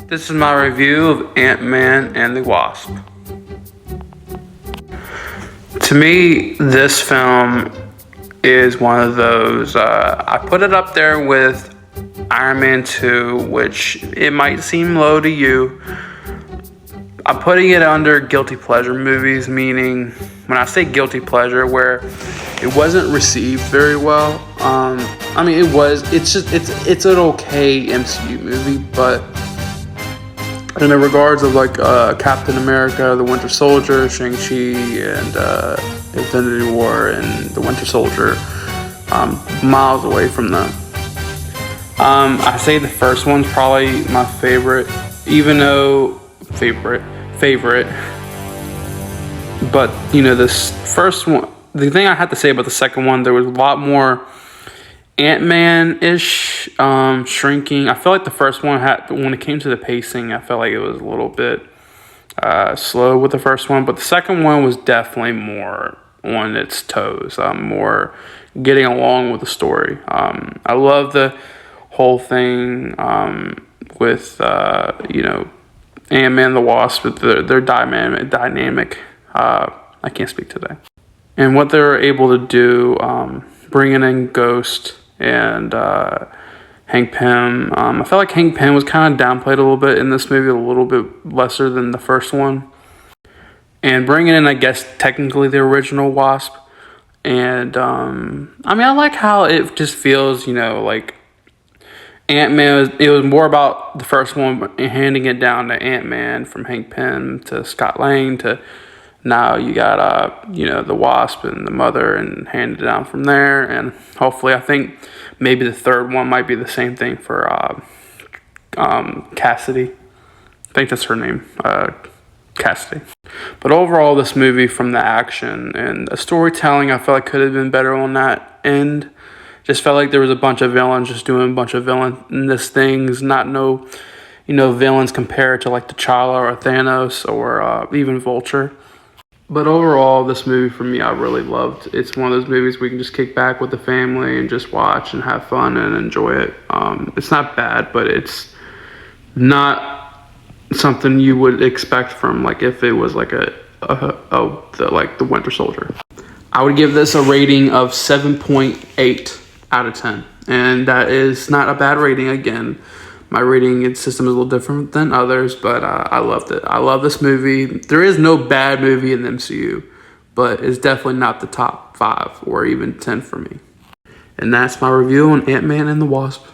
This is my review of Ant-Man and the Wasp. To me, this film is one of those, I put it up there with Iron Man 2, which it might seem low to you. I'm putting it under guilty pleasure movies, meaning when I say guilty pleasure, where it wasn't received very well. I mean, it's an okay MCU movie, but in the regards of like Captain America, the Winter Soldier, Shang-Chi, and Infinity War, and the Winter Soldier, miles away from them. I say the first one's probably my favorite, even though favorite. But you know, this first one, the thing I had to say about the second one, there was a lot more Ant-Man-ish shrinking. I felt like the first one when it came to the pacing, I felt like it was a little bit slow with the first one, but the second one was definitely more on its toes, more getting along with the story. I love the whole thing with you know, Ant-Man and the Wasp, with their dynamic. I can't speak today. And what they were able to do, bringing in Ghost and Hank Pym. I felt like Hank Pym was kind of downplayed a little bit in this movie, a little bit lesser than the first one. And bringing in, I guess, technically the original Wasp. And, I mean, I like how it just feels, you know, like Ant-Man, it was more about the first one, handing it down to Ant-Man from Hank Pym to Scott Lang to now you got, you know, the Wasp and the mother, and hand it down from there. And hopefully, I think maybe the third one might be the same thing for Cassidy. I think that's her name, Cassidy. But overall, this movie, from the action and the storytelling, I felt like could have been better on that end. Just felt like there was a bunch of villains just doing a bunch of villainous things, villains compared to like T'Challa or Thanos or even Vulture. But overall, this movie for me, I really loved. It's one of those movies we can just kick back with the family and just watch and have fun and enjoy it. It's not bad, but it's not something you would expect from like if it was like the Winter Soldier. I would give this a rating of 7.8 out of 10, and that is not a bad rating. Again, my rating system is a little different than others, but I loved it. I love this movie. There is no bad movie in the MCU, but it's definitely not the top 5 or even 10 for me. And that's my review on Ant-Man and the Wasp.